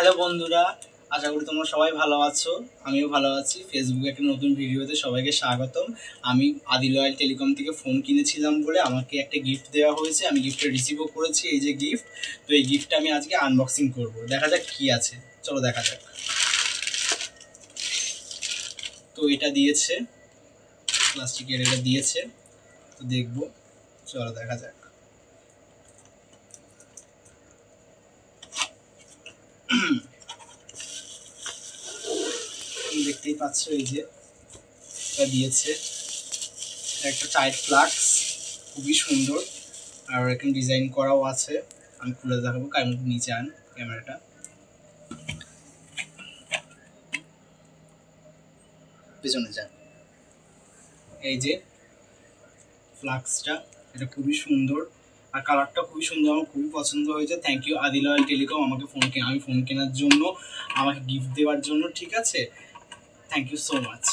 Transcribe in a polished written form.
Hello বন্ধুরা, আশা করি তোমরা সবাই ভালো আছো। আমিও ভালো আছি। ফেসবুকে একটা নতুন ভিডিওতে সবাইকে স্বাগতম। আমি আদিলয়েল টেলিকম থেকে ফোন কিনেছিলাম বলে আমাকে একটা গিফট দেওয়া হয়েছে। আমি গিফটটা রিসিভও করেছি, এই যে গিফট। তো এই গিফটটা আমি আজকে আনবক্সিং করব। দেখা যাক কি আছে, চলো দেখা যাক। তো এটা দিয়েছে, প্লাস্টিকের এটা দিয়েছে, তো দেখবো, চলো দেখা যাক। দেখতেই পাচ্ছ, এই যে এটা দিয়েছে একটা টাইট ফ্লাক্স, খুবই সুন্দর। আর এখানে ডিজাইন করাও আছে, আমি খুলে দেখাবো। কারণ নিচে আন ক্যামেরাটা, পেছনে যান। এই যে ফ্লাক্সটা, এটা খুবই সুন্দর আর কালারটা খুবই সুন্দর, আমার খুবই পছন্দ হয়েছে। থ্যাংক ইউ আদিলয়েল টেলিকম আমাকে আমি ফোন কেনার জন্য, আমাকে গিফট দেওয়ার জন্য। ঠিক আছে, থ্যাংক ইউ সো মাচ।